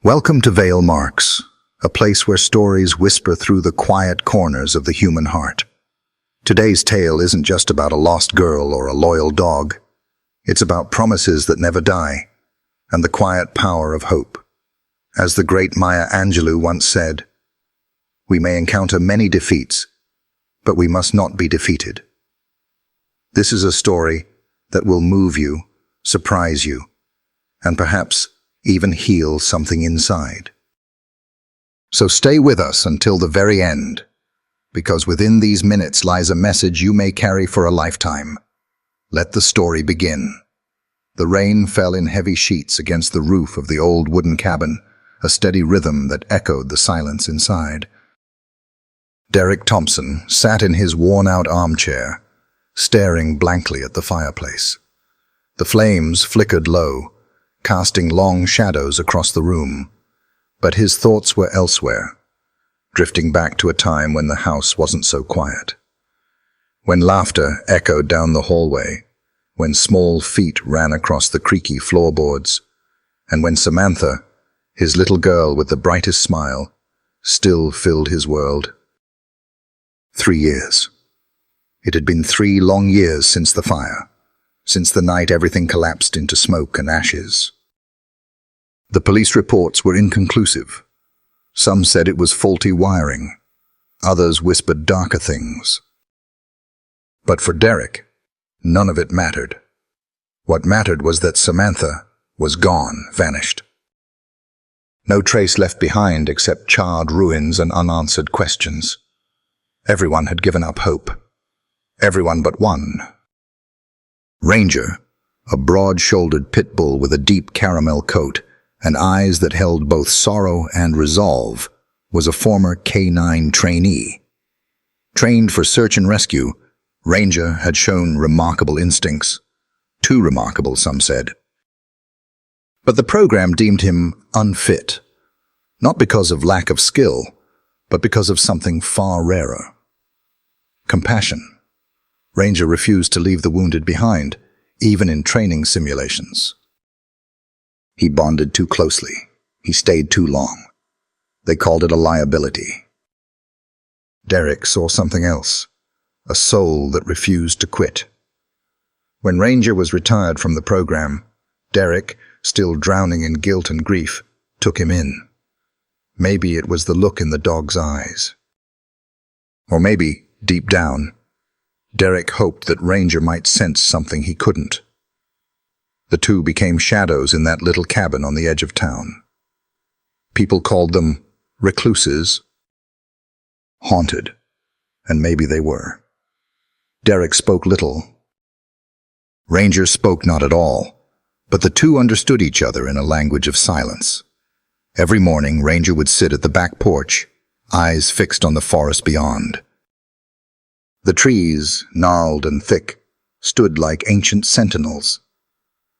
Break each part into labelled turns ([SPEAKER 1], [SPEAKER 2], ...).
[SPEAKER 1] Welcome to Vale Marks, a place where stories whisper through the quiet corners of the human heart. Today's tale isn't just about a lost girl or a loyal dog. It's about promises that never die, and the quiet power of hope. As the great Maya Angelou once said, "We may encounter many defeats, but we must not be defeated." This is a story that will move you, surprise you, and perhaps even heal something inside. So stay with us until the very end, because within these minutes lies a message you may carry for a lifetime. Let the story begin. The rain fell in heavy sheets against the roof of the old wooden cabin, a steady rhythm that echoed the silence inside. Derek Thompson sat in his worn-out armchair, staring blankly at the fireplace. The flames flickered low, casting long shadows across the room, but his thoughts were elsewhere, drifting back to a time when the house wasn't so quiet. When laughter echoed down the hallway, when small feet ran across the creaky floorboards, and when Samantha, his little girl with the brightest smile, still filled his world. 3 years. It had been 3 long years since the fire, since the night everything collapsed into smoke and ashes. The police reports were inconclusive. Some said it was faulty wiring. Others whispered darker things. But for Derek, none of it mattered. What mattered was that Samantha was gone, vanished. No trace left behind except charred ruins and unanswered questions. Everyone had given up hope. Everyone but one. Ranger, a broad-shouldered pit bull with a deep caramel coat and eyes that held both sorrow and resolve, was a former K-9 trainee. Trained for search and rescue, Ranger had shown remarkable instincts. Too remarkable, some said. But the program deemed him unfit, not because of lack of skill, but because of something far rarer. Compassion. Ranger refused to leave the wounded behind, even in training simulations. He bonded too closely. He stayed too long. They called it a liability. Derek saw something else, a soul that refused to quit. When Ranger was retired from the program, Derek, still drowning in guilt and grief, took him in. Maybe it was the look in the dog's eyes. Or maybe, deep down, Derek hoped that Ranger might sense something he couldn't. The two became shadows in that little cabin on the edge of town. People called them recluses, haunted, and maybe they were. Derek spoke little. Ranger spoke not at all, but the two understood each other in a language of silence. Every morning, Ranger would sit at the back porch, eyes fixed on the forest beyond. The trees, gnarled and thick, stood like ancient sentinels.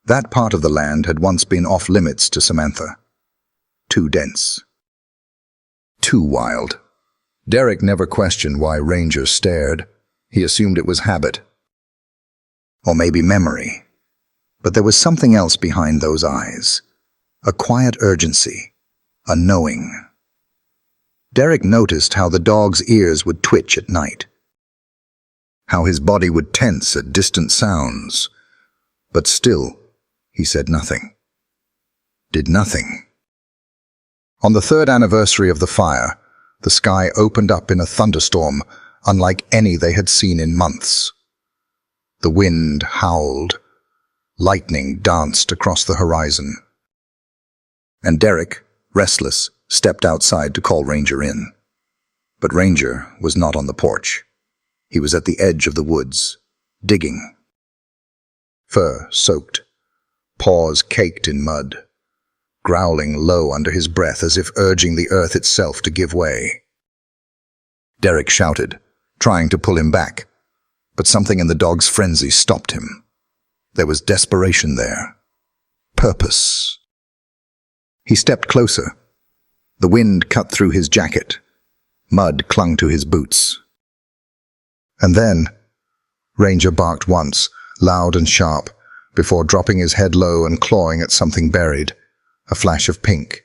[SPEAKER 1] That part of the land had once been off-limits to Samantha. Too dense. Too wild. Derek never questioned why Ranger stared. He assumed it was habit. Or maybe memory. But there was something else behind those eyes. A quiet urgency. A knowing. Derek noticed how the dog's ears would twitch at night. How his body would tense at distant sounds. But still, he said nothing. Did nothing. On the 3rd anniversary of the fire, the sky opened up in a thunderstorm unlike any they had seen in months. The wind howled. Lightning danced across the horizon. And Derek, restless, stepped outside to call Ranger in. But Ranger was not on the porch. He was at the edge of the woods, digging. Fur soaked. Paws caked in mud, growling low under his breath as if urging the earth itself to give way. Derek shouted, trying to pull him back, but something in the dog's frenzy stopped him. There was desperation there. Purpose. He stepped closer. The wind cut through his jacket. Mud clung to his boots. And then, Ranger barked once, loud and sharp, before dropping his head low and clawing at something buried, a flash of pink.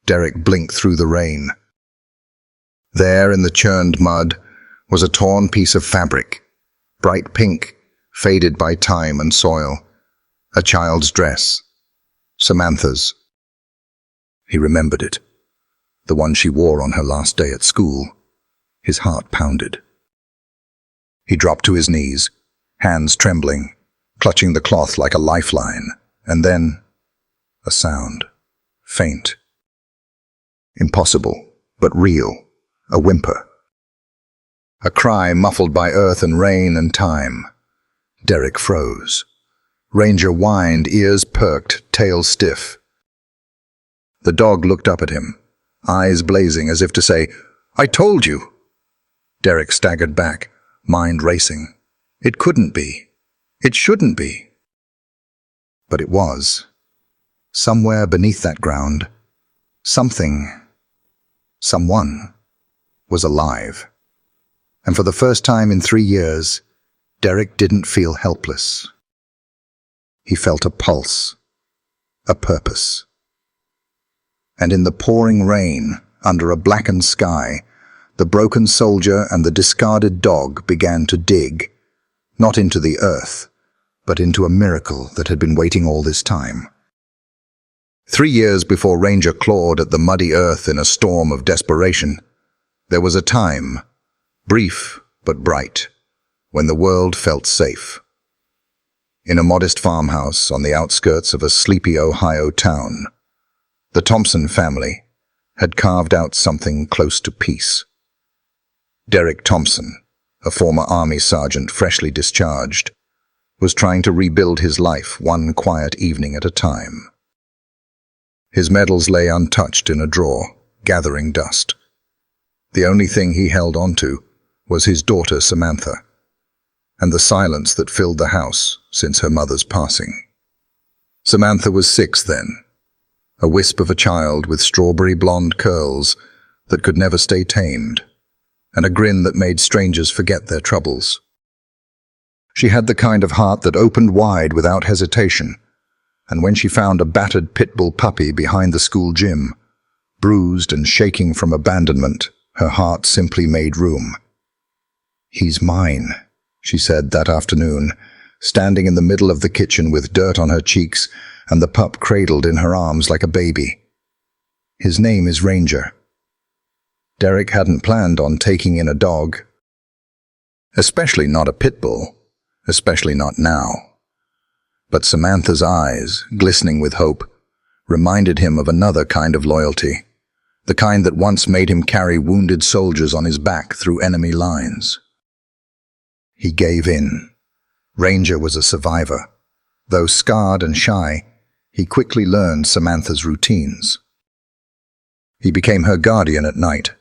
[SPEAKER 1] Derek blinked through the rain. There, in the churned mud, was a torn piece of fabric, bright pink, faded by time and soil. A child's dress. Samantha's. He remembered it. The one she wore on her last day at school. His heart pounded. He dropped to his knees, hands trembling, clutching the cloth like a lifeline, and then a sound. Faint. Impossible, but real. A whimper. A cry muffled by earth and rain and time. Derek froze. Ranger whined, ears perked, tail stiff. The dog looked up at him, eyes blazing as if to say, "I told you!" Derek staggered back, mind racing. It couldn't be. It shouldn't be. But it was. Somewhere beneath that ground, something, someone, was alive. And for the first time in 3 years, Derek didn't feel helpless. He felt a pulse, a purpose. And in the pouring rain, under a blackened sky, the broken soldier and the discarded dog began to dig, not into the earth, but into a miracle that had been waiting all this time. 3 years before Ranger clawed at the muddy earth in a storm of desperation, there was a time, brief but bright, when the world felt safe. In a modest farmhouse on the outskirts of a sleepy Ohio town, the Thompson family had carved out something close to peace. Derek Thompson, a former Army sergeant freshly discharged, was trying to rebuild his life one quiet evening at a time. His medals lay untouched in a drawer, gathering dust. The only thing he held onto was his daughter Samantha, and the silence that filled the house since her mother's passing. Samantha was 6 then, a wisp of a child with strawberry blonde curls that could never stay tamed, and a grin that made strangers forget their troubles. She had the kind of heart that opened wide without hesitation, and when she found a battered Pitbull puppy behind the school gym, bruised and shaking from abandonment, her heart simply made room. "He's mine," she said that afternoon, standing in the middle of the kitchen with dirt on her cheeks and the pup cradled in her arms like a baby. "His name is Ranger." Derek hadn't planned on taking in a dog, especially not a pit bull, especially not now. But Samantha's eyes, glistening with hope, reminded him of another kind of loyalty, the kind that once made him carry wounded soldiers on his back through enemy lines. He gave in. Ranger was a survivor. Though scarred and shy, he quickly learned Samantha's routines. He became her guardian at night,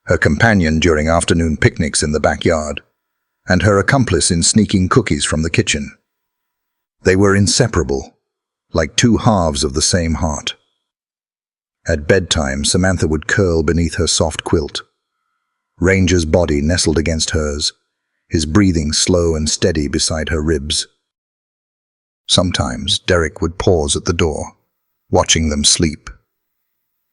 [SPEAKER 1] her companion during afternoon picnics in the backyard, and her accomplice in sneaking cookies from the kitchen. They were inseparable, like two halves of the same heart. At bedtime, Samantha would curl beneath her soft quilt. Ranger's body nestled against hers, his breathing slow and steady beside her ribs. Sometimes Derek would pause at the door, watching them sleep.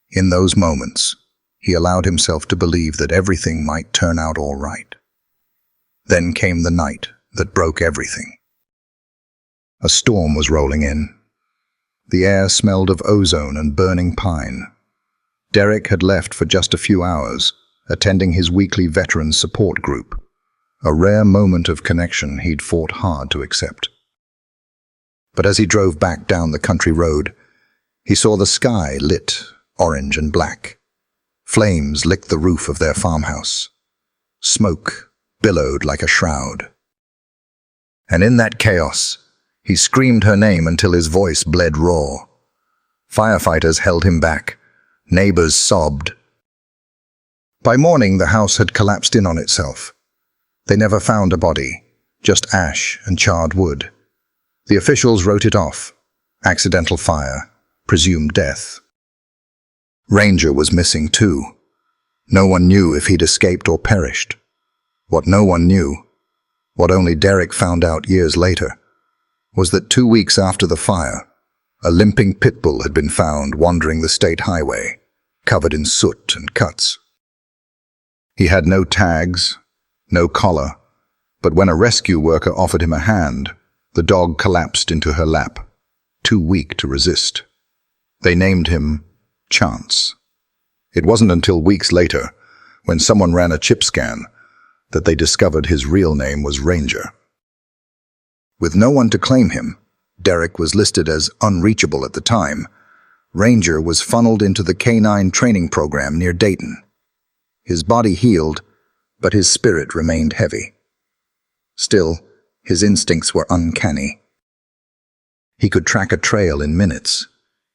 [SPEAKER 1] In those moments, he allowed himself to believe that everything might turn out all right. Then came the night that broke everything. A storm was rolling in. The air smelled of ozone and burning pine. Derek had left for just a few hours, attending his weekly veterans support group, a rare moment of connection he'd fought hard to accept. But as he drove back down the country road, he saw the sky lit orange and black. Flames licked the roof of their farmhouse. Smoke billowed like a shroud. And in that chaos, he screamed her name until his voice bled raw. Firefighters held him back. Neighbors sobbed. By morning, the house had collapsed in on itself. They never found a body, just ash and charred wood. The officials wrote it off. Accidental fire, presumed death. Ranger was missing too. No one knew if he'd escaped or perished. What no one knew, what only Derek found out years later, was that 2 weeks after the fire, a limping pit bull had been found wandering the state highway, covered in soot and cuts. He had no tags, no collar, but when a rescue worker offered him a hand, the dog collapsed into her lap, too weak to resist. They named him Chance. It wasn't until weeks later, when someone ran a chip scan, that they discovered his real name was Ranger. With no one to claim him, Derek was listed as unreachable at the time. Ranger was funneled into the canine training program near Dayton. His body healed, but his spirit remained heavy. Still, his instincts were uncanny. He could track a trail in minutes.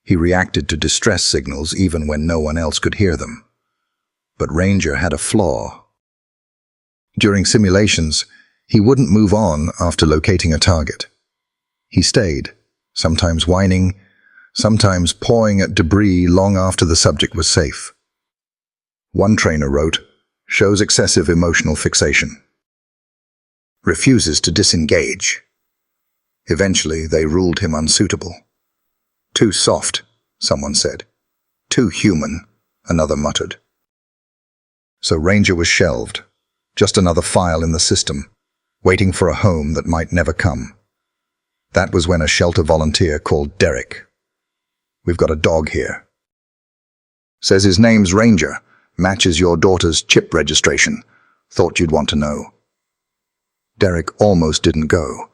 [SPEAKER 1] He reacted to distress signals even when no one else could hear them. But Ranger had a flaw. During simulations, he wouldn't move on after locating a target. He stayed, sometimes whining, sometimes pawing at debris long after the subject was safe. One trainer wrote, "Shows excessive emotional fixation. Refuses to disengage." Eventually, they ruled him unsuitable. "Too soft," someone said. "Too human," another muttered. So Ranger was shelved, just another file in the system, waiting for a home that might never come. That was when a shelter volunteer called Derek. "We've got a dog here. Says his name's Ranger. Matches your daughter's chip registration. Thought you'd want to know." Derek almost didn't go.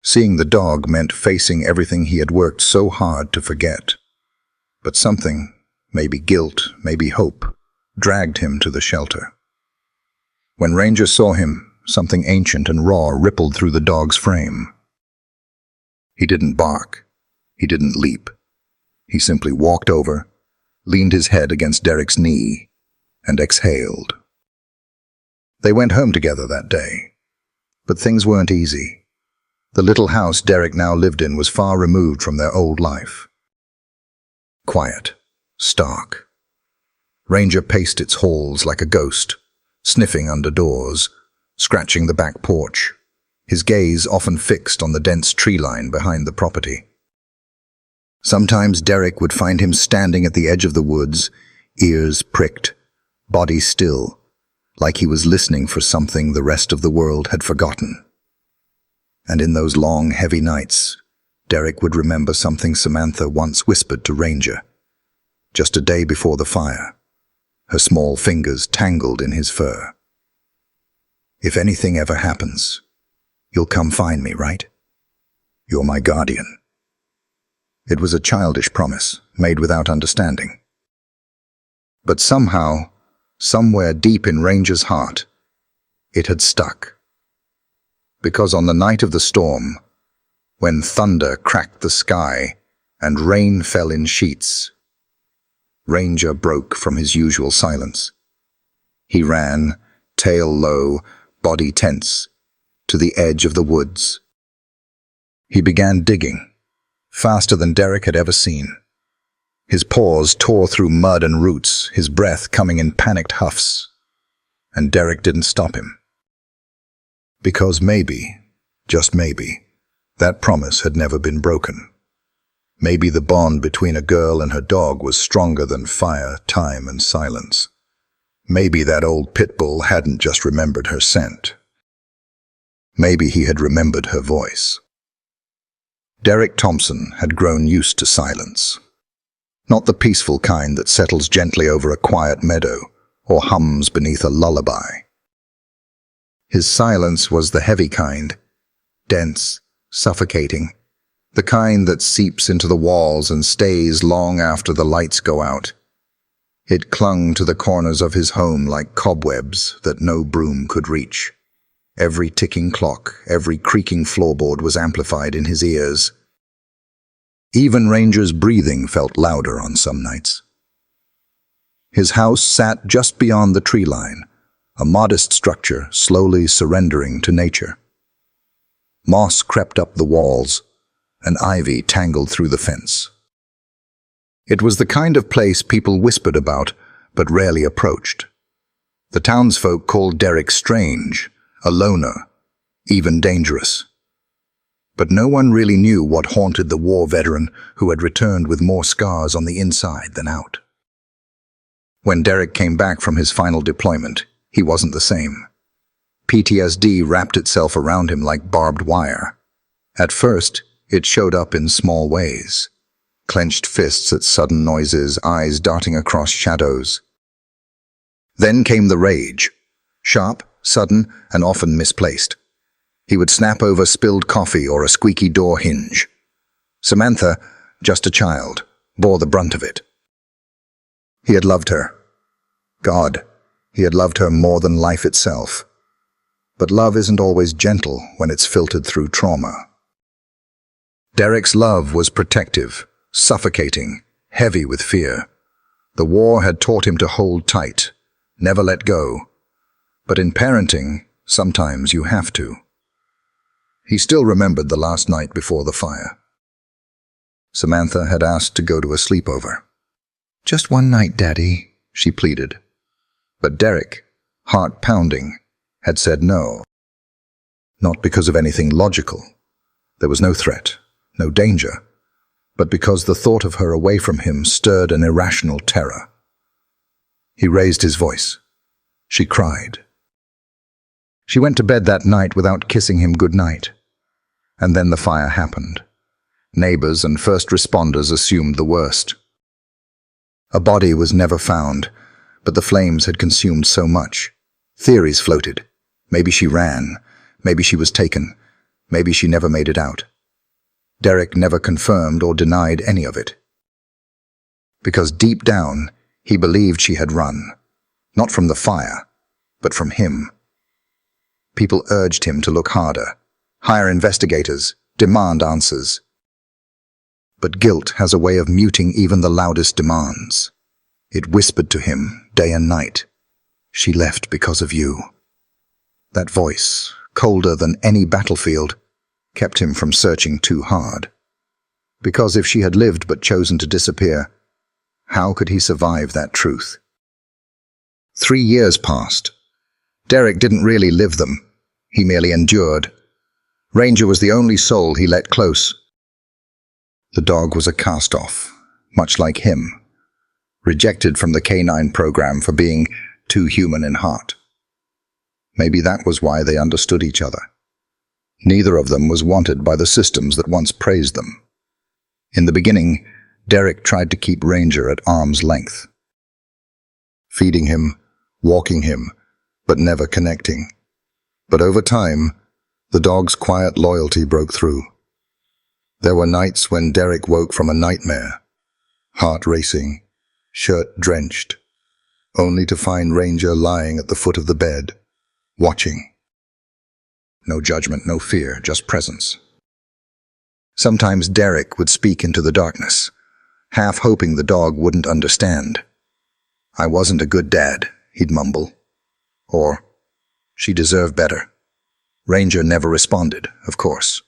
[SPEAKER 1] Seeing the dog meant facing everything he had worked so hard to forget. But something, maybe guilt, maybe hope, dragged him to the shelter. When Ranger saw him, something ancient and raw rippled through the dog's frame. He didn't bark. He didn't leap. He simply walked over, leaned his head against Derek's knee, and exhaled. They went home together that day. But things weren't easy. The little house Derek now lived in was far removed from their old life. Quiet, stark. Ranger paced its halls like a ghost, sniffing under doors, scratching the back porch, his gaze often fixed on the dense tree line behind the property. Sometimes Derek would find him standing at the edge of the woods, ears pricked, body still, like he was listening for something the rest of the world had forgotten. And in those long, heavy nights, Derek would remember something Samantha once whispered to Ranger, just a day before the fire, her small fingers tangled in his fur. "If anything ever happens, you'll come find me, right? You're my guardian." It was a childish promise, made without understanding. But somehow, somewhere deep in Ranger's heart, it had stuck. Because on the night of the storm, when thunder cracked the sky and rain fell in sheets, Ranger broke from his usual silence. He ran, tail low, body tense, to the edge of the woods. He began digging, faster than Derek had ever seen. His paws tore through mud and roots, his breath coming in panicked huffs. And Derek didn't stop him. Because maybe, just maybe, that promise had never been broken. Maybe the bond between a girl and her dog was stronger than fire, time, and silence. Maybe that old Pitbull hadn't just remembered her scent. Maybe he had remembered her voice. Derek Thompson had grown used to silence. Not the peaceful kind that settles gently over a quiet meadow or hums beneath a lullaby. His silence was the heavy kind, dense, suffocating, the kind that seeps into the walls and stays long after the lights go out. It clung to the corners of his home like cobwebs that no broom could reach. Every ticking clock, every creaking floorboard was amplified in his ears. Even Ranger's breathing felt louder on some nights. His house sat just beyond the tree line, a modest structure slowly surrendering to nature. Moss crept up the walls, and ivy tangled through the fence. It was the kind of place people whispered about, but rarely approached. The townsfolk called Derek strange, a loner, even dangerous. But no one really knew what haunted the war veteran who had returned with more scars on the inside than out. When Derek came back from his final deployment, he wasn't the same. PTSD wrapped itself around him like barbed wire. At first, it showed up in small ways. Clenched fists at sudden noises, eyes darting across shadows. Then came the rage. Sharp, sudden, and often misplaced. He would snap over spilled coffee or a squeaky door hinge. Samantha, just a child, bore the brunt of it. He had loved her. God, he had loved her more than life itself. But love isn't always gentle when it's filtered through trauma. Derek's love was protective, suffocating, heavy with fear. The war had taught him to hold tight, never let go. But in parenting, sometimes you have to. He still remembered the last night before the fire. Samantha had asked to go to a sleepover. "Just one night, Daddy," she pleaded. But Derek, heart pounding, had said no. Not because of anything logical. There was no threat, no danger, but because the thought of her away from him stirred an irrational terror. He raised his voice. She cried. She went to bed that night without kissing him goodnight. And then the fire happened. Neighbors and first responders assumed the worst. A body was never found, but the flames had consumed so much. Theories floated. Maybe she ran. Maybe she was taken. Maybe she never made it out. Derek never confirmed or denied any of it. Because deep down, he believed she had run. Not from the fire, but from him. People urged him to look harder, hire investigators, demand answers. But guilt has a way of muting even the loudest demands. It whispered to him day and night, "She left because of you." That voice, colder than any battlefield, kept him from searching too hard. Because if she had lived but chosen to disappear, how could he survive that truth? 3 years passed. Derek didn't really live them. He merely endured. Ranger was the only soul he let close. The dog was a cast-off, much like him, rejected from the canine program for being too human in heart. Maybe that was why they understood each other. Neither of them was wanted by the systems that once praised them. In the beginning, Derek tried to keep Ranger at arm's length. Feeding him, walking him, but never connecting. But over time, the dog's quiet loyalty broke through. There were nights when Derek woke from a nightmare, heart racing, shirt drenched, only to find Ranger lying at the foot of the bed, watching. No judgment, no fear, just presence. Sometimes Derek would speak into the darkness, half hoping the dog wouldn't understand. "I wasn't a good dad," he'd mumble. Or, "She deserved better." Ranger never responded, of course.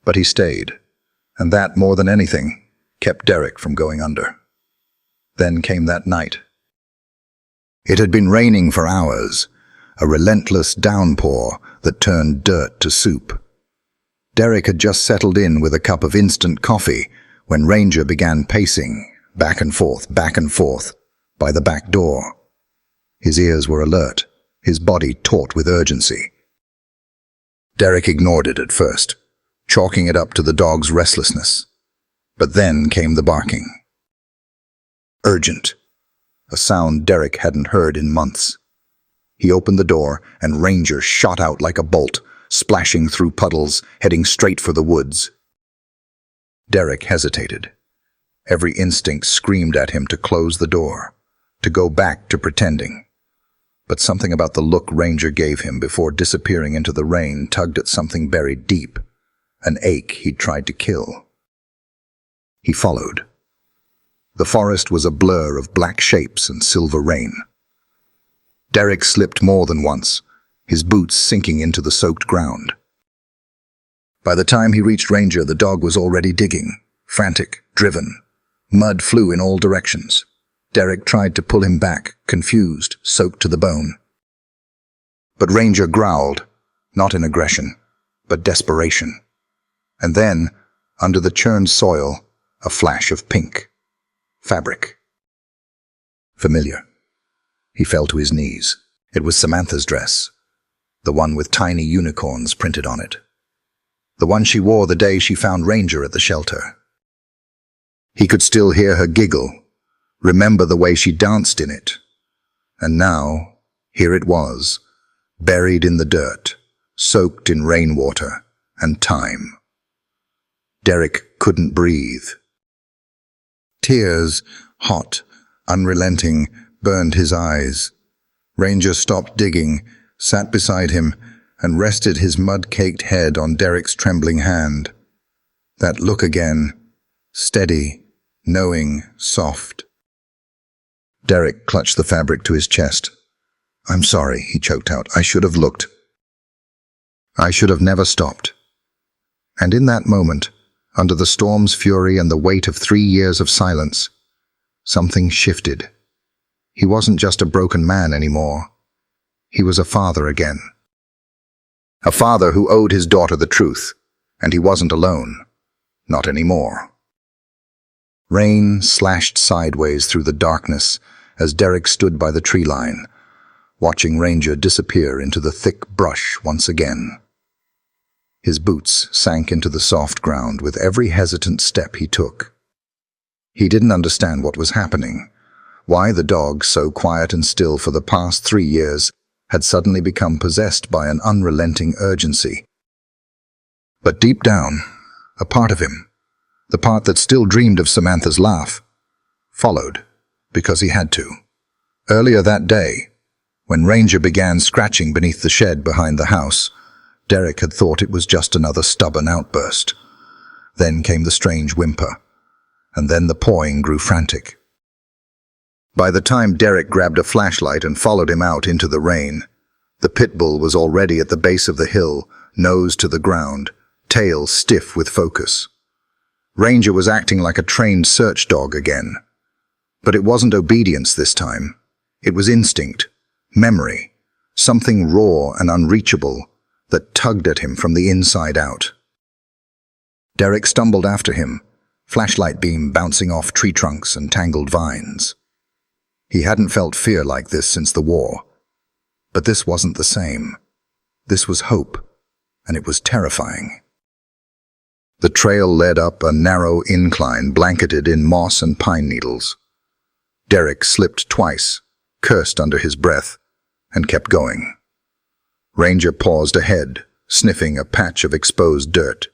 [SPEAKER 1] But he stayed, and that, more than anything, kept Derek from going under. Then came that night. It had been raining for hours, a relentless downpour that turned dirt to soup. Derek had just settled in with a cup of instant coffee when Ranger began pacing, back and forth, by the back door. His ears were alert, his body taut with urgency. Derek ignored it at first, chalking it up to the dog's restlessness. But then came the barking. Urgent, a sound Derek hadn't heard in months. He opened the door, and Ranger shot out like a bolt, splashing through puddles, heading straight for the woods. Derek hesitated. Every instinct screamed at him to close the door, to go back to pretending. But something about the look Ranger gave him before disappearing into the rain tugged at something buried deep, an ache he'd tried to kill. He followed. The forest was a blur of black shapes and silver rain. Derek slipped more than once, his boots sinking into the soaked ground. By the time he reached Ranger, the dog was already digging, frantic, driven. Mud flew in all directions. Derek tried to pull him back, confused, soaked to the bone. But Ranger growled, not in aggression, but desperation. And then, under the churned soil, a flash of pink. Fabric. Familiar. He fell to his knees. It was Samantha's dress, the one with tiny unicorns printed on it. The one she wore the day she found Ranger at the shelter. He could still hear her giggle, remember the way she danced in it. And now, here it was, buried in the dirt, soaked in rainwater and time. Derek couldn't breathe. Tears, hot, unrelenting, burned his eyes. Ranger stopped digging, sat beside him, and rested his mud-caked head on Derek's trembling hand. That look again, steady, knowing, soft. Derek clutched the fabric to his chest. "I'm sorry," he choked out. "I should have looked. I should have never stopped." And in that moment, under the storm's fury and the weight of 3 years of silence, something shifted. He wasn't just a broken man anymore. He was a father again. A father who owed his daughter the truth, and he wasn't alone. Not anymore. Rain slashed sideways through the darkness as Derek stood by the tree line, watching Ranger disappear into the thick brush once again. His boots sank into the soft ground with every hesitant step he took. He didn't understand what was happening, why the dog, so quiet and still for the past 3 years, had suddenly become possessed by an unrelenting urgency. But deep down, a part of him, the part that still dreamed of Samantha's laugh, followed, because he had to. Earlier that day, when Ranger began scratching beneath the shed behind the house, Derek had thought it was just another stubborn outburst. Then came the strange whimper, and then the pawing grew frantic. By the time Derek grabbed a flashlight and followed him out into the rain, the Pitbull was already at the base of the hill, nose to the ground, tail stiff with focus. Ranger was acting like a trained search dog again. But it wasn't obedience this time. It was instinct, memory, something raw and unreachable that tugged at him from the inside out. Derek stumbled after him, flashlight beam bouncing off tree trunks and tangled vines. He hadn't felt fear like this since the war. But this wasn't the same. This was hope, and it was terrifying. The trail led up a narrow incline blanketed in moss and pine needles. Derek slipped twice, cursed under his breath, and kept going. Ranger paused ahead, sniffing a patch of exposed dirt.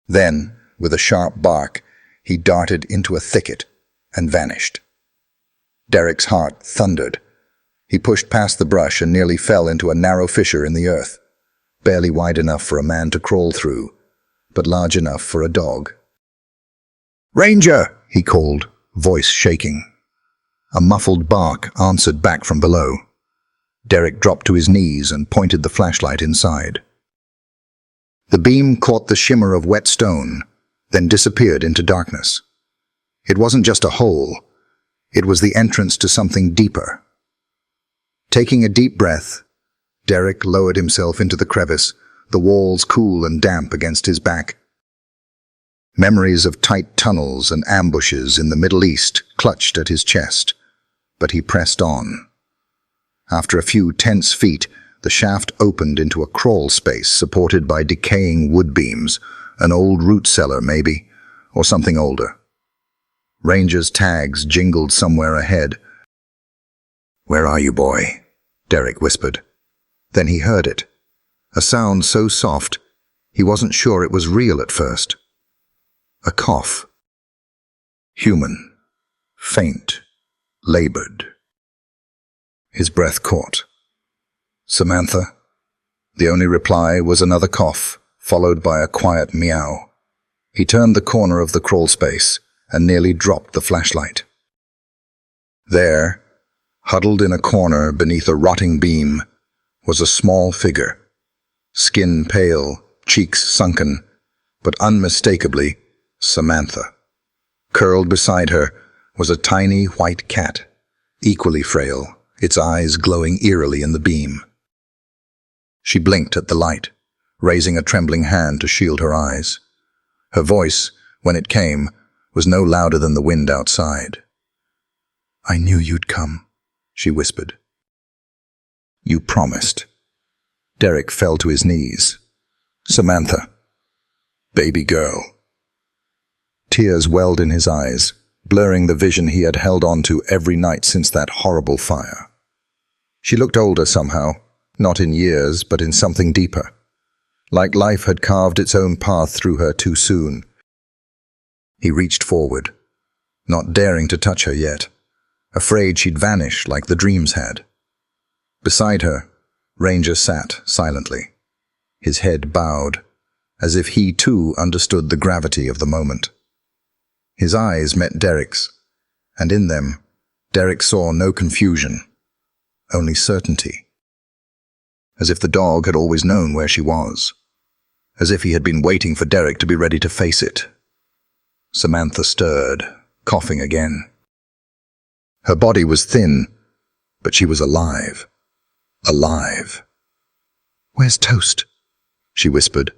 [SPEAKER 1] Then, with a sharp bark, he darted into a thicket and vanished. Derek's heart thundered. He pushed past the brush and nearly fell into a narrow fissure in the earth, barely wide enough for a man to crawl through, but large enough for a dog. "Ranger!" he called, voice shaking. A muffled bark answered back from below. Derek dropped to his knees and pointed the flashlight inside. The beam caught the shimmer of wet stone, then disappeared into darkness. It wasn't just a hole. It was the entrance to something deeper. Taking a deep breath, Derek lowered himself into the crevice, the walls cool and damp against his back. Memories of tight tunnels and ambushes in the Middle East clutched at his chest, but he pressed on. After a few tense feet, the shaft opened into a crawl space supported by decaying wood beams, an old root cellar maybe, or something older. Ranger's tags jingled somewhere ahead. "Where are you, boy?" Derek whispered. Then he heard it. A sound so soft, he wasn't sure it was real at first. A cough. Human. Faint. Labored. His breath caught. "Samantha?" The only reply was another cough, followed by a quiet meow. He turned the corner of the crawl space and nearly dropped the flashlight. There, huddled in a corner beneath a rotting beam, was a small figure. Skin pale, cheeks sunken, but unmistakably Samantha. Curled beside her was a tiny white cat, equally frail, its eyes glowing eerily in the beam. She blinked at the light, raising a trembling hand to shield her eyes. Her voice, when it came, was no louder than the wind outside. I knew you'd come, she whispered. You promised. Derek fell to his knees. Samantha. Baby girl. Tears welled in his eyes, blurring the vision he had held on to every night since that horrible fire. She looked older somehow, not in years, but in something deeper. Like life had carved its own path through her too soon. He reached forward, not daring to touch her yet, afraid she'd vanish like the dreams had. Beside her, Ranger sat silently, his head bowed, as if he too understood the gravity of the moment. His eyes met Derek's, and in them, Derek saw no confusion, only certainty. As if the dog had always known where she was, as if he had been waiting for Derek to be ready to face it. Samantha stirred, coughing again. Her body was thin, but she was alive. Alive. Where's Toast? She whispered,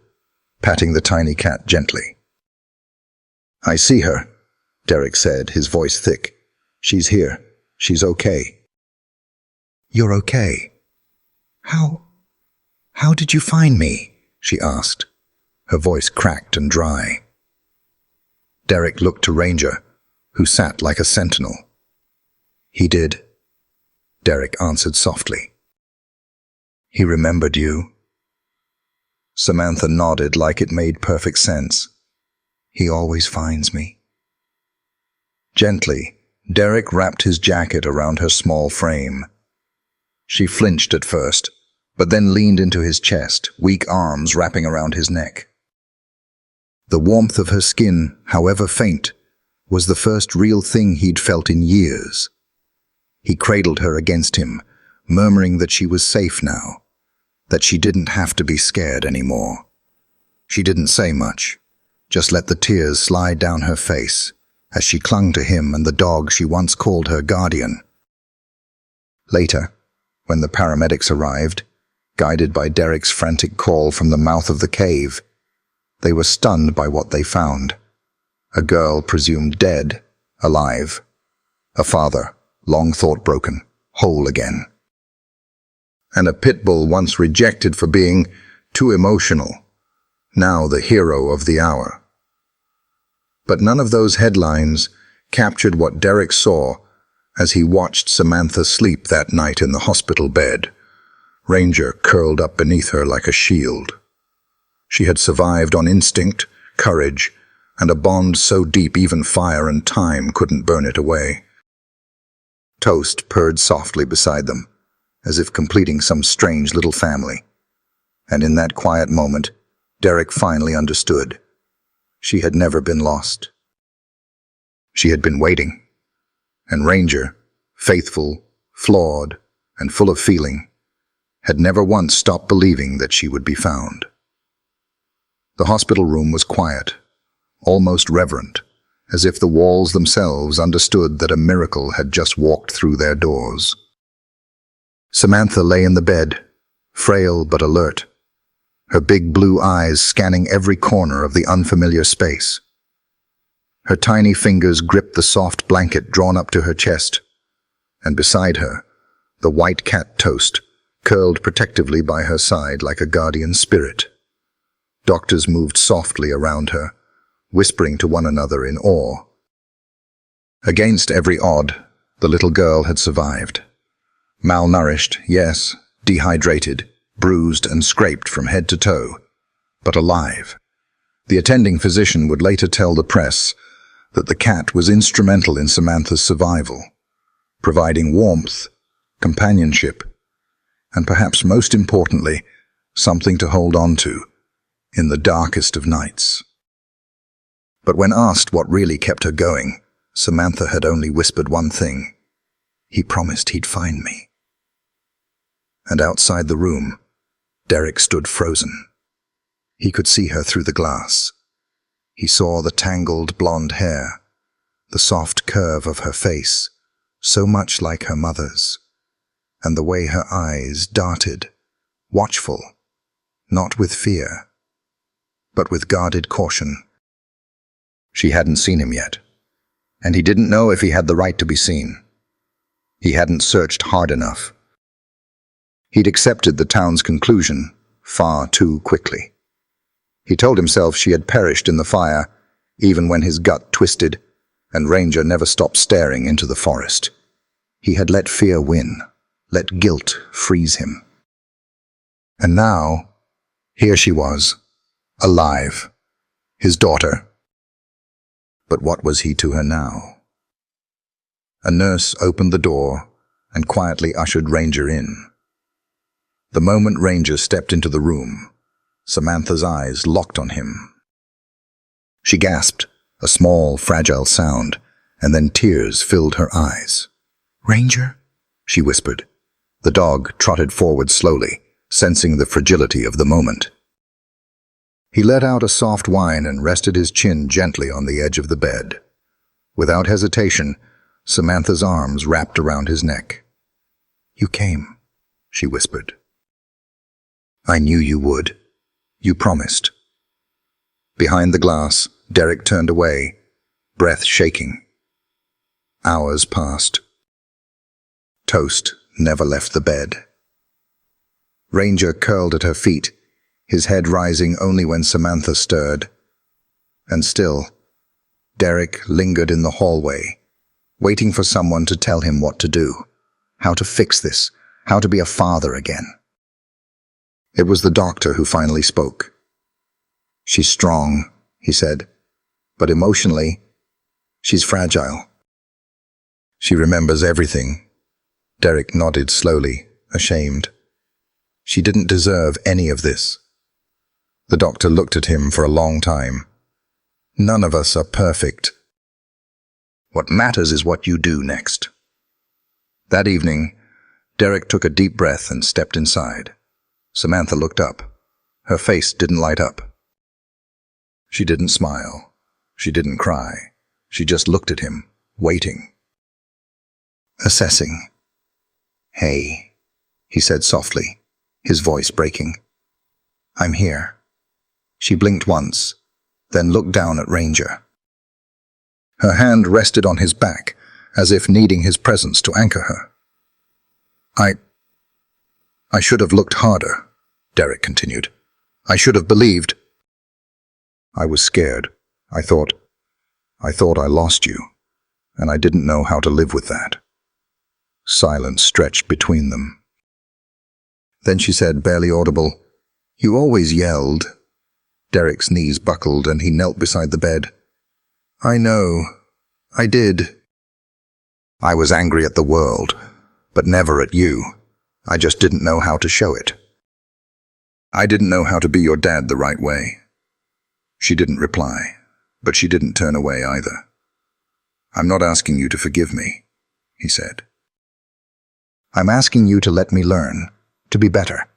[SPEAKER 1] patting the tiny cat gently. I see her, Derek said, his voice thick. She's here. She's okay. You're okay. How did you find me? She asked, her voice cracked and dry. Derek looked to Ranger, who sat like a sentinel. He did, Derek answered softly. He remembered you. Samantha nodded like it made perfect sense. He always finds me. Gently, Derek wrapped his jacket around her small frame. She flinched at first, but then leaned into his chest, weak arms wrapping around his neck. The warmth of her skin, however faint, was the first real thing he'd felt in years. He cradled her against him, murmuring that she was safe now, that she didn't have to be scared anymore. She didn't say much, just let the tears slide down her face as she clung to him and the dog she once called her guardian. Later, when the paramedics arrived, guided by Derek's frantic call from the mouth of the cave, they were stunned by what they found. A girl presumed dead, alive. A father, long thought broken, whole again. And a Pitbull once rejected for being too emotional, now the hero of the hour. But none of those headlines captured what Derek saw as he watched Samantha sleep that night in the hospital bed, Ranger curled up beneath her like a shield. She had survived on instinct, courage, and a bond so deep even fire and time couldn't burn it away. Toast purred softly beside them, as if completing some strange little family. And in that quiet moment, Derek finally understood. She had never been lost. She had been waiting. And Ranger, faithful, flawed, and full of feeling, had never once stopped believing that she would be found. The hospital room was quiet, almost reverent, as if the walls themselves understood that a miracle had just walked through their doors. Samantha lay in the bed, frail but alert, her big blue eyes scanning every corner of the unfamiliar space. Her tiny fingers gripped the soft blanket drawn up to her chest, and beside her, the white cat Toast, curled protectively by her side like a guardian spirit. Doctors moved softly around her, whispering to one another in awe. Against every odd, the little girl had survived. Malnourished, yes, dehydrated, bruised and scraped from head to toe, but alive. The attending physician would later tell the press that the cat was instrumental in Samantha's survival, providing warmth, companionship, and perhaps most importantly, something to hold on to in the darkest of nights. But when asked what really kept her going, Samantha had only whispered one thing. He promised he'd find me. And outside the room, Derek stood frozen. He could see her through the glass. He saw the tangled blonde hair, the soft curve of her face, so much like her mother's, and the way her eyes darted, watchful, not with fear, but with guarded caution. She hadn't seen him yet, and he didn't know if he had the right to be seen. He hadn't searched hard enough. He'd accepted the town's conclusion far too quickly. He told himself she had perished in the fire, even when his gut twisted, and Ranger never stopped staring into the forest. He had let fear win, let guilt freeze him. And now, here she was, alive, his daughter. But what was he to her now? A nurse opened the door and quietly ushered Ranger in. The moment Ranger stepped into the room, Samantha's eyes locked on him. She gasped, a small, fragile sound, and then tears filled her eyes. "Ranger?" she whispered. The dog trotted forward slowly, sensing the fragility of the moment. He let out a soft whine and rested his chin gently on the edge of the bed. Without hesitation, Samantha's arms wrapped around his neck. "You came," she whispered. "I knew you would. You promised." Behind the glass, Derek turned away, breath shaking. Hours passed. Toast never left the bed. Ranger curled at her feet, his head rising only when Samantha stirred. And still, Derek lingered in the hallway, waiting for someone to tell him what to do, how to fix this, how to be a father again. It was the doctor who finally spoke. "She's strong," he said, "but emotionally, she's fragile. She remembers everything." Derek nodded slowly, ashamed. She didn't deserve any of this. The doctor looked at him for a long time. "None of us are perfect. What matters is what you do next." That evening, Derek took a deep breath and stepped inside. Samantha looked up. Her face didn't light up. She didn't smile. She didn't cry. She just looked at him, waiting. Assessing. "Hey," he said softly, his voice breaking. "I'm here." She blinked once, then looked down at Ranger. Her hand rested on his back, as if needing his presence to anchor her. I should have looked harder," Derek continued. "I should have believed. I was scared. I thought I lost you, and I didn't know how to live with that." Silence stretched between them. Then she said, barely audible, "You always yelled." Derek's knees buckled and he knelt beside the bed. "I know. I did. I was angry at the world, but never at you. I just didn't know how to show it. I didn't know how to be your dad the right way." She didn't reply, but she didn't turn away either. "I'm not asking you to forgive me," he said. "I'm asking you to let me learn, to be better,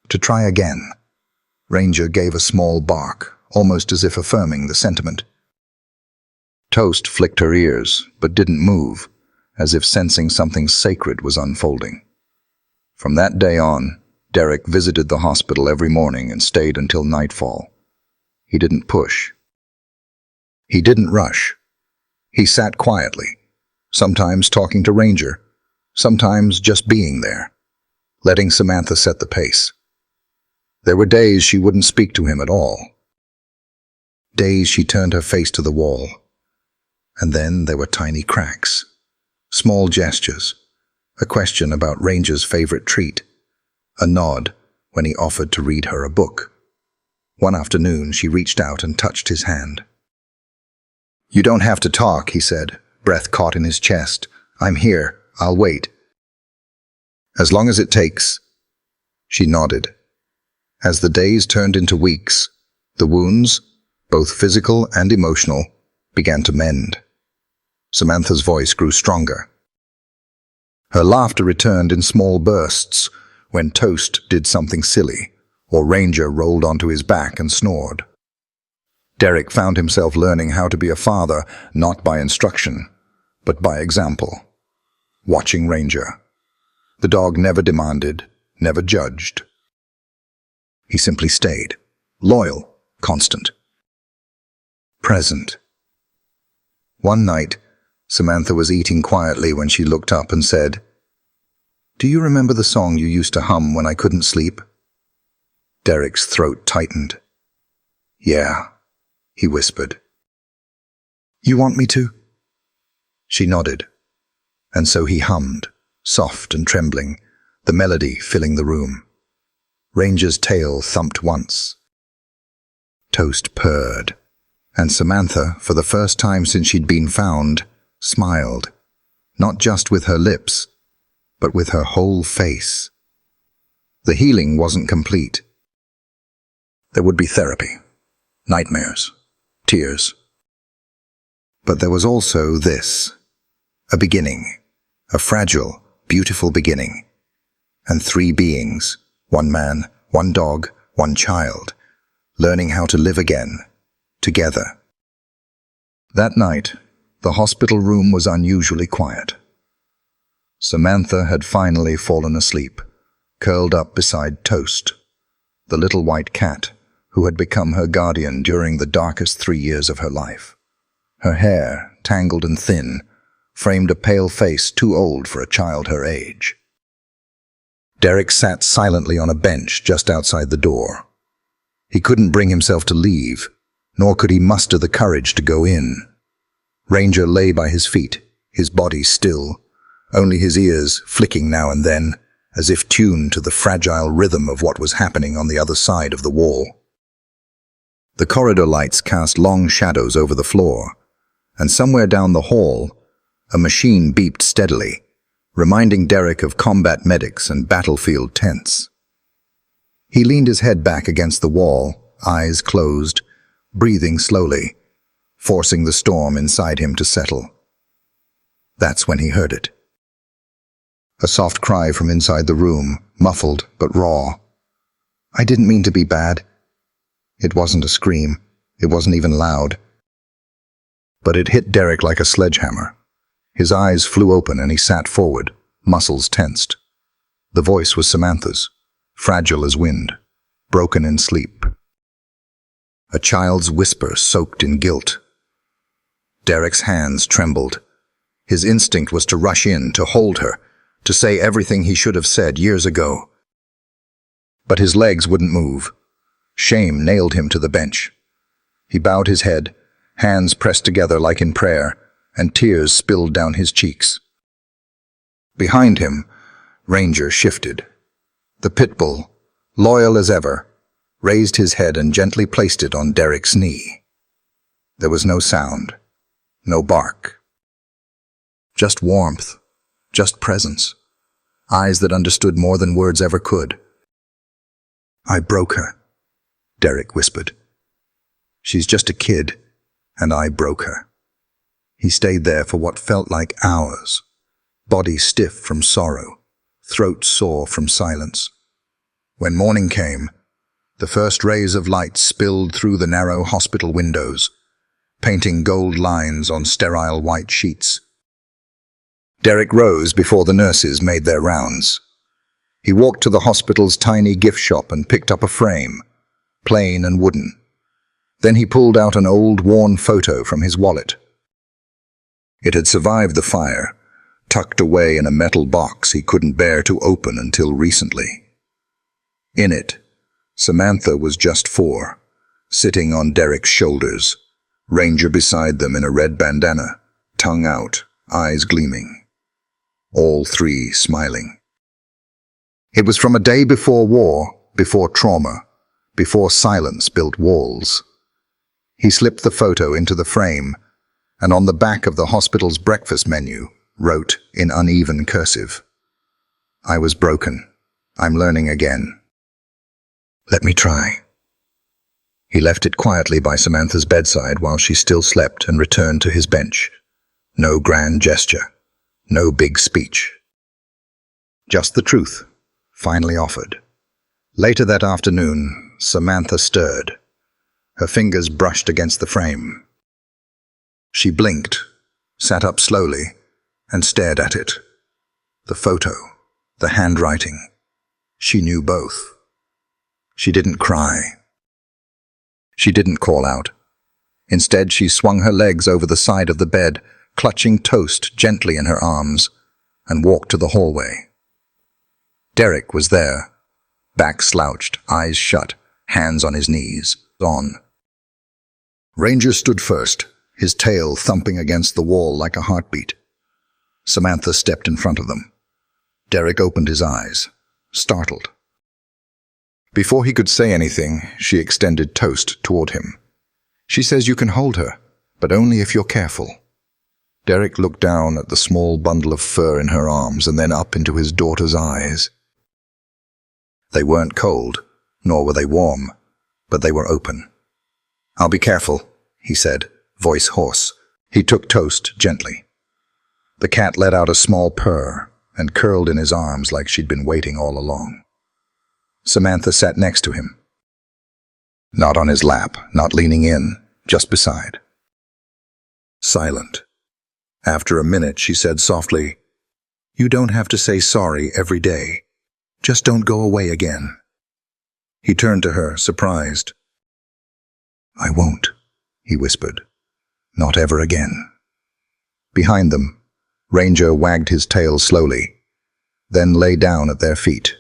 [SPEAKER 1] to try again." Ranger gave a small bark, almost as if affirming the sentiment. Toast flicked her ears, but didn't move, as if sensing something sacred was unfolding. From that day on, Derek visited the hospital every morning and stayed until nightfall. He didn't push. He didn't rush. He sat quietly, sometimes talking to Ranger, sometimes just being there, letting Samantha set the pace. There were days she wouldn't speak to him at all. Days she turned her face to the wall. And then there were tiny cracks, small gestures, a question about Ranger's favorite treat, a nod when he offered to read her a book. One afternoon, she reached out and touched his hand. "You don't have to talk," he said, breath caught in his chest. "I'm here. I'll wait." "As long as it takes." She nodded. As the days turned into weeks, the wounds, both physical and emotional, began to mend. Samantha's voice grew stronger. Her laughter returned in small bursts when Toast did something silly, or Ranger rolled onto his back and snored. Derek found himself learning how to be a father, not by instruction, but by example. Watching Ranger. The dog never demanded, never judged. He simply stayed, loyal, constant, present. One night, Samantha was eating quietly when she looked up and said, "Do you remember the song you used to hum when I couldn't sleep?" Derek's throat tightened. "Yeah," he whispered. "You want me to?" She nodded, and so he hummed, soft and trembling, the melody filling the room. Ranger's tail thumped once. Toast purred, and Samantha, for the first time since she'd been found, smiled, not just with her lips, but with her whole face. The healing wasn't complete. There would be therapy, nightmares, tears. But there was also this, a beginning, a fragile, beautiful beginning, and 3 beings, 1 man, 1 dog, 1 child, learning how to live again, together. That night, the hospital room was unusually quiet. Samantha had finally fallen asleep, curled up beside Toast, the little white cat who had become her guardian during the darkest 3 years of her life. Her hair, tangled and thin, framed a pale face too old for a child her age. Derek sat silently on a bench just outside the door. He couldn't bring himself to leave, nor could he muster the courage to go in. Ranger lay by his feet, his body still, only his ears flicking now and then, as if tuned to the fragile rhythm of what was happening on the other side of the wall. The corridor lights cast long shadows over the floor, and somewhere down the hall, a machine beeped steadily, reminding Derek of combat medics and battlefield tents. He leaned his head back against the wall, eyes closed, breathing slowly, forcing the storm inside him to settle. That's when he heard it. A soft cry from inside the room, muffled but raw. "I didn't mean to be bad." It wasn't a scream. It wasn't even loud. But it hit Derek like a sledgehammer. His eyes flew open and he sat forward, muscles tensed. The voice was Samantha's, fragile as wind, broken in sleep. A child's whisper soaked in guilt. Derek's hands trembled. His instinct was to rush in, to hold her, to say everything he should have said years ago. But his legs wouldn't move. Shame nailed him to the bench. He bowed his head, hands pressed together like in prayer, and tears spilled down his cheeks. Behind him, Ranger shifted. The Pitbull, loyal as ever, raised his head and gently placed it on Derek's knee. There was no sound, no bark. Just warmth, just presence, eyes that understood more than words ever could. "I broke her," Derek whispered. "She's just a kid, and I broke her." He stayed there for what felt like hours, body stiff from sorrow, throat sore from silence. When morning came, the first rays of light spilled through the narrow hospital windows, painting gold lines on sterile white sheets. Derek rose before the nurses made their rounds. He walked to the hospital's tiny gift shop and picked up a frame, plain and wooden. Then he pulled out an old, worn photo from his wallet. It had survived the fire, tucked away in a metal box he couldn't bear to open until recently. In it, Samantha was just 4, sitting on Derek's shoulders, Ranger beside them in a red bandana, tongue out, eyes gleaming. All 3 smiling. It was from a day before war, before trauma, before silence built walls. He slipped the photo into the frame, and on the back of the hospital's breakfast menu wrote in uneven cursive, "I was broken. I'm learning again. Let me try." He left it quietly by Samantha's bedside while she still slept and returned to his bench. No grand gesture, no big speech. Just the truth, finally offered. Later that afternoon, Samantha stirred. Her fingers brushed against the frame. She blinked, sat up slowly, and stared at it. The photo, the handwriting. She knew both. She didn't cry. She didn't call out. Instead, she swung her legs over the side of the bed, clutching Toast gently in her arms, and walked to the hallway. Derek was there, back slouched, eyes shut, hands on his knees, on. Ranger stood first, his tail thumping against the wall like a heartbeat. Samantha stepped in front of them. Derek opened his eyes, startled. Before he could say anything, she extended Toast toward him. She says you can hold her, but only if you're careful. Derek looked down at the small bundle of fur in her arms and then up into his daughter's eyes. They weren't cold, nor were they warm, but they were open. I'll be careful, he said, voice hoarse. He took Toast gently. The cat let out a small purr and curled in his arms like she'd been waiting all along. Samantha sat next to him. Not on his lap, not leaning in, just beside. Silent. After a minute, she said softly, "You don't have to say sorry every day. Just don't go away again." He turned to her, surprised. "I won't," he whispered. "Not ever again." Behind them, Ranger wagged his tail slowly, then lay down at their feet.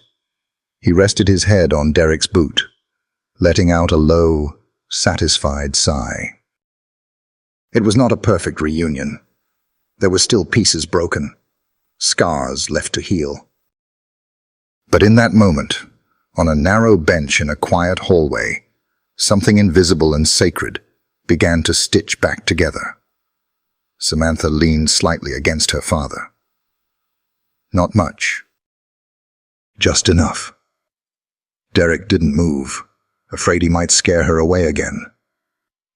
[SPEAKER 1] He rested his head on Derek's boot, letting out a low, satisfied sigh. It was not a perfect reunion. There were still pieces broken, scars left to heal. But in that moment, on a narrow bench in a quiet hallway, something invisible and sacred began to stitch back together. Samantha leaned slightly against her father. Not much. Just enough. Derek didn't move, afraid he might scare her away again.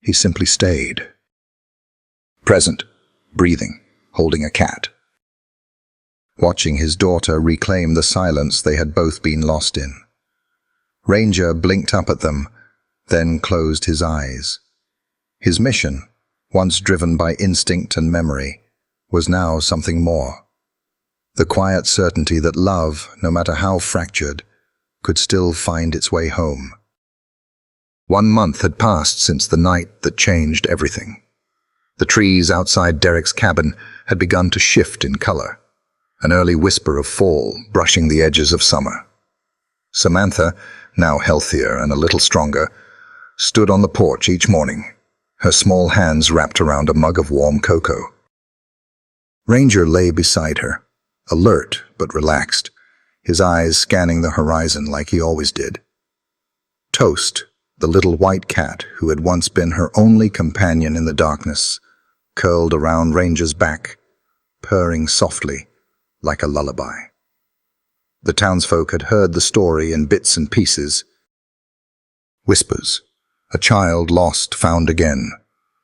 [SPEAKER 1] He simply stayed. Present, breathing, holding a cat. Watching his daughter reclaim the silence they had both been lost in. Ranger blinked up at them, then closed his eyes. His mission, once driven by instinct and memory, was now something more. The quiet certainty that love, no matter how fractured, could still find its way home. 1 month had passed since the night that changed everything. The trees outside Derek's cabin had begun to shift in color, an early whisper of fall brushing the edges of summer. Samantha, now healthier and a little stronger, stood on the porch each morning, her small hands wrapped around a mug of warm cocoa. Ranger lay beside her, alert but relaxed, his eyes scanning the horizon like he always did. Toast, the little white cat who had once been her only companion in the darkness, curled around Ranger's back, purring softly like a lullaby. The townsfolk had heard the story in bits and pieces. Whispers, a child lost found again,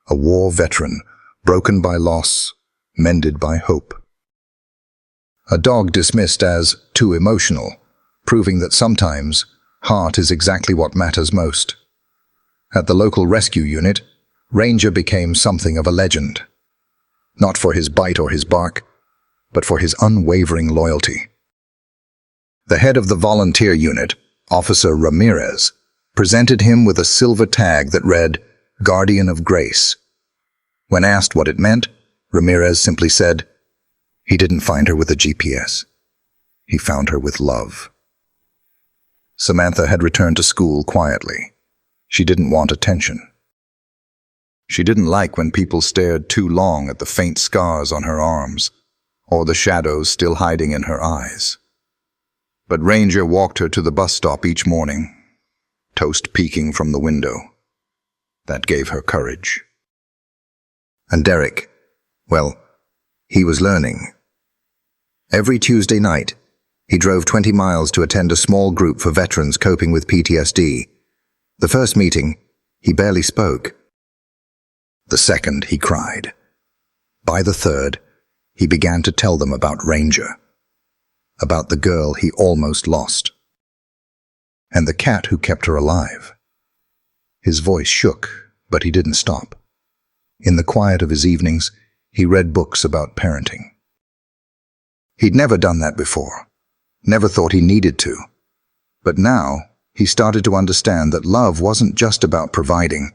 [SPEAKER 1] a war veteran, broken by loss, mended by hope. A dog dismissed as too emotional, proving that sometimes heart is exactly what matters most. At the local rescue unit, Ranger became something of a legend. Not for his bite or his bark, but for his unwavering loyalty. The head of the volunteer unit, Officer Ramirez, presented him with a silver tag that read, "Guardian of Grace." When asked what it meant, Ramirez simply said, he didn't find her with a GPS. He found her with love. Samantha had returned to school quietly. She didn't want attention. She didn't like when people stared too long at the faint scars on her arms, or the shadows still hiding in her eyes. But Ranger walked her to the bus stop each morning, Toast peeking from the window. That gave her courage. And Derek, well, he was learning. Every Tuesday night, he drove 20 miles to attend a small group for veterans coping with PTSD. The first meeting, he barely spoke. The second, he cried. By the third, he began to tell them about Ranger, about the girl he almost lost, and the cat who kept her alive. His voice shook, but he didn't stop. In the quiet of his evenings, he read books about parenting. He'd never done that before, never thought he needed to. But now, he started to understand that love wasn't just about providing.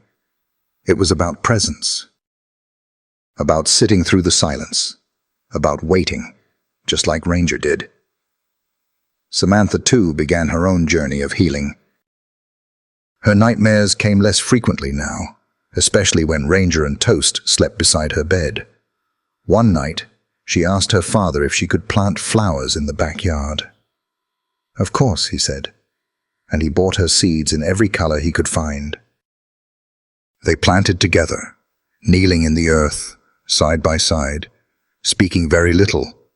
[SPEAKER 1] It was about presence. About sitting through the silence. About waiting, just like Ranger did. Samantha too began her own journey of healing. Her nightmares came less frequently now, especially when Ranger and Toast slept beside her bed. One night, she asked her father if she could plant flowers in the backyard. "Of course," he said, and he bought her seeds in every color he could find. They planted together, kneeling in the earth, side by side, speaking very little,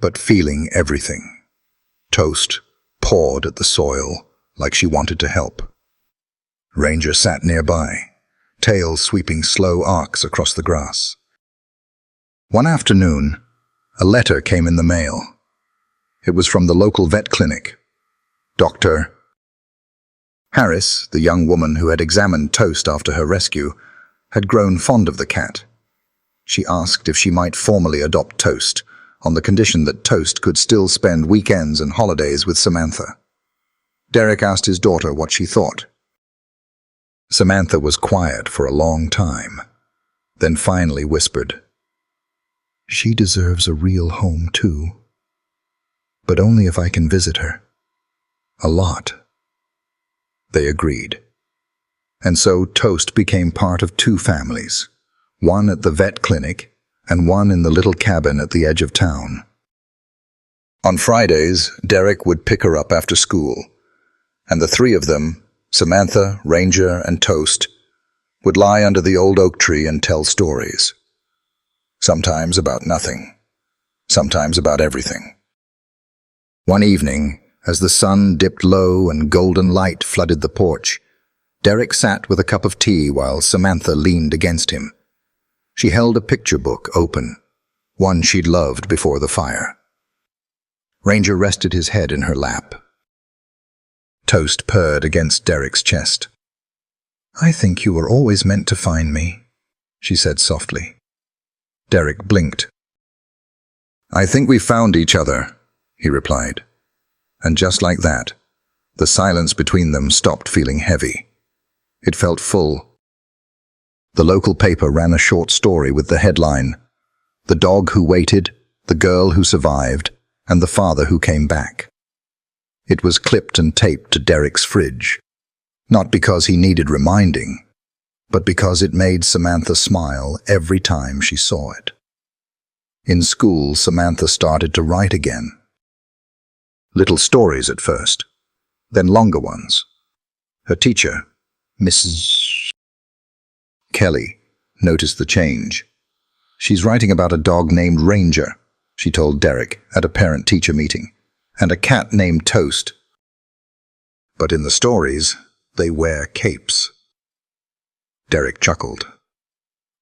[SPEAKER 1] but feeling everything. Toast pawed at the soil like she wanted to help. Ranger sat nearby, tail sweeping slow arcs across the grass. One afternoon, a letter came in the mail. It was from the local vet clinic. Dr. Harris, the young woman who had examined Toast after her rescue, had grown fond of the cat. She asked if she might formally adopt Toast, on the condition that Toast could still spend weekends and holidays with Samantha. Derek asked his daughter what she thought. Samantha was quiet for a long time, then finally whispered, "She deserves a real home too, but only if I can visit her. A lot." They agreed. And so Toast became part of two families, one at the vet clinic and one in the little cabin at the edge of town. On Fridays, Derek would pick her up after school, and the three of them, Samantha, Ranger, and Toast, would lie under the old oak tree and tell stories. Sometimes about nothing, sometimes about everything. One evening, as the sun dipped low and golden light flooded the porch, Derek sat with a cup of tea while Samantha leaned against him. She held a picture book open, one she'd loved before the fire. Ranger rested his head in her lap. Toast purred against Derek's chest. "I think you were always meant to find me," she said softly. Derek blinked. "I think we found each other," he replied. And just like that, the silence between them stopped feeling heavy. It felt full. The local paper ran a short story with the headline, "The dog who waited, the girl who survived, and the father who came back." It was clipped and taped to Derek's fridge, not because he needed reminding, but because it made Samantha smile every time she saw it. In school, Samantha started to write again. Little stories at first, then longer ones. Her teacher, Mrs. Kelly, noticed the change. "She's writing about a dog named Ranger," she told Derek at a parent-teacher meeting, "and a cat named Toast. But in the stories, they wear capes." Derek chuckled.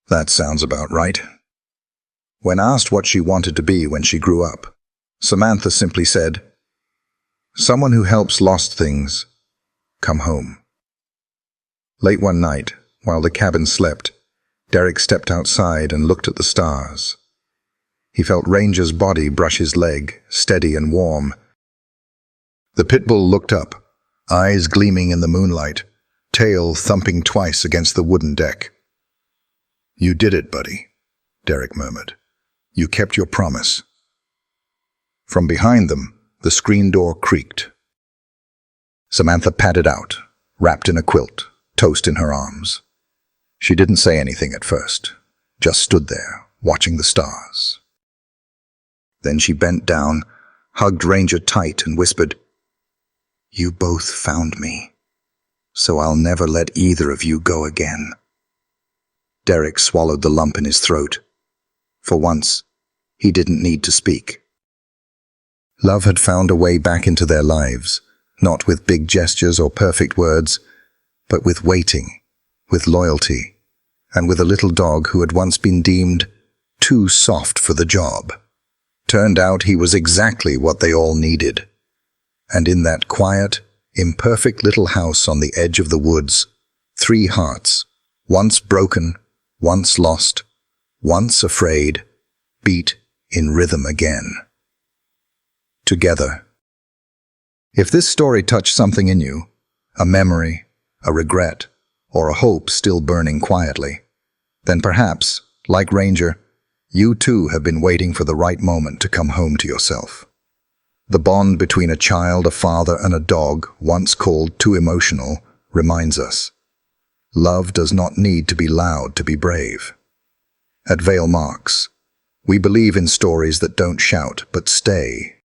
[SPEAKER 1] "That sounds about right." When asked what she wanted to be when she grew up, Samantha simply said, "Someone who helps lost things come home." Late one night, while the cabin slept, Derek stepped outside and looked at the stars. He felt Ranger's body brush his leg, steady and warm. The Pitbull looked up, eyes gleaming in the moonlight, tail thumping twice against the wooden deck. "You did it, buddy," Derek murmured. "You kept your promise." From behind them, the screen door creaked. Samantha padded out, wrapped in a quilt, Toast in her arms. She didn't say anything at first, just stood there, watching the stars. Then she bent down, hugged Ranger tight, and whispered, "You both found me, so I'll never let either of you go again." Derek swallowed the lump in his throat. For once, he didn't need to speak. Love had found a way back into their lives, not with big gestures or perfect words, but with waiting, with loyalty, and with a little dog who had once been deemed too soft for the job. Turned out he was exactly what they all needed. And in that quiet, imperfect little house on the edge of the woods, 3 hearts, once broken, once lost, once afraid, beat in rhythm again. Together. If this story touched something in you, a memory, a regret, or a hope still burning quietly, then perhaps, like Ranger, you too have been waiting for the right moment to come home to yourself. The bond between a child, a father, and a dog, once called too emotional, reminds us. Love does not need to be loud to be brave. At Vale Marks, we believe in stories that don't shout, but stay.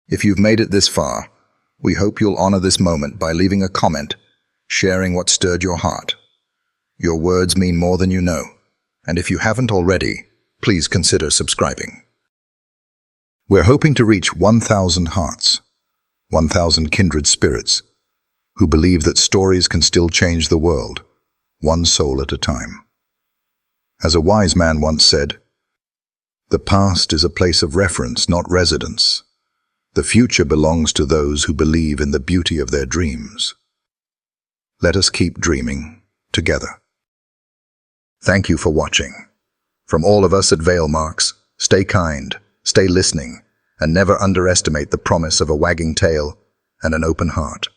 [SPEAKER 1] If you've made it this far, we hope you'll honor this moment by leaving a comment, sharing what stirred your heart. Your words mean more than you know, and if you haven't already, please consider subscribing. We're hoping to reach 1,000 hearts, 1,000 kindred spirits, who believe that stories can still change the world, one soul at a time. As a wise man once said, "The past is a place of reference, not residence. The future belongs to those who believe in the beauty of their dreams." Let us keep dreaming together. Thank you for watching. From all of us at Vale Marks, stay kind, stay listening, and never underestimate the promise of a wagging tail and an open heart.